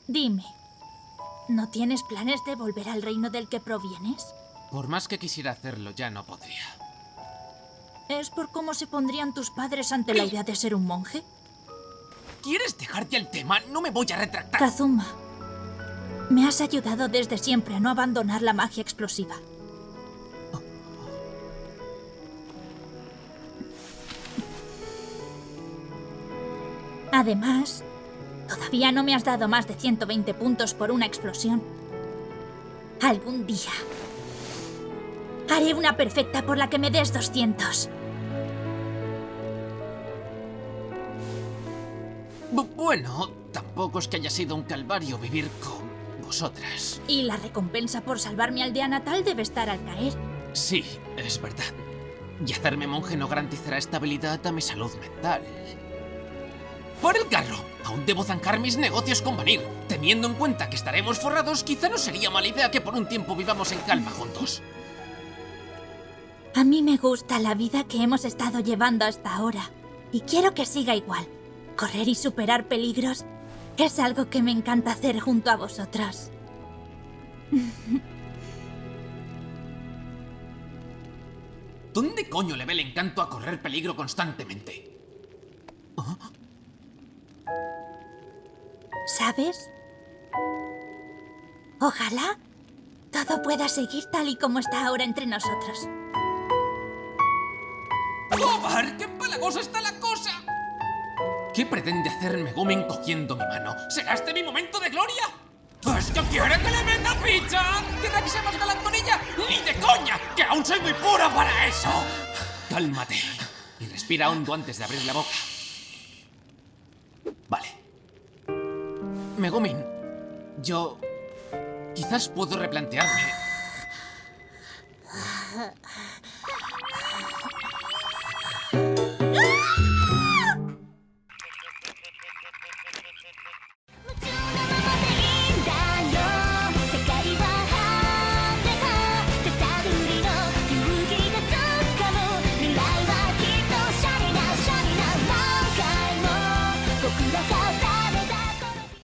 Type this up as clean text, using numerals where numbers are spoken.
Dime, ¿no tienes planes de volver al reino del que provienes? Por más que quisiera hacerlo, ya no podría. ¿Es por cómo se pondrían tus padres ante la idea de ser un monje? ¿Quieres dejarte el tema? No me voy a retractar. Kazuma, me has ayudado desde siempre a no abandonar la magia explosiva. Además, todavía no me has dado más de 120 puntos por una explosión. Algún día haré una perfecta por la que me des 200. Bueno, tampoco es que haya sido un calvario vivir con vosotras. Y la recompensa por salvar mi aldea natal debe estar al caer. Sí, es verdad. Y hacerme monje no garantizará estabilidad a mi salud mental. ¡Por el carro! Aún debo zanjar mis negocios con Vanir. Teniendo en cuenta que estaremos forrados, quizá no sería mala idea que por un tiempo vivamos en calma juntos. A mí me gusta la vida que hemos estado llevando hasta ahora. Y quiero que siga igual. Correr y superar peligros es algo que me encanta hacer junto a vosotros. ¿Dónde coño le ve el encanto a correr peligro constantemente? ¿Sabes? Ojalá todo pueda seguir tal y como está ahora entre nosotros. ¡Kobar! ¡Qué empalagosa está la cosa! ¿Qué pretende hacer Megumin cogiendo mi mano? ¿Será este mi momento de gloria? ¿Es que quiere que le meta ficha? ¿Quiere que sea más galán con ella? ¡Ni de coña! ¡Que aún soy muy pura para eso! Cálmate y respira hondo antes de abrir la boca. Vale. Megumin, yo quizás puedo replantearme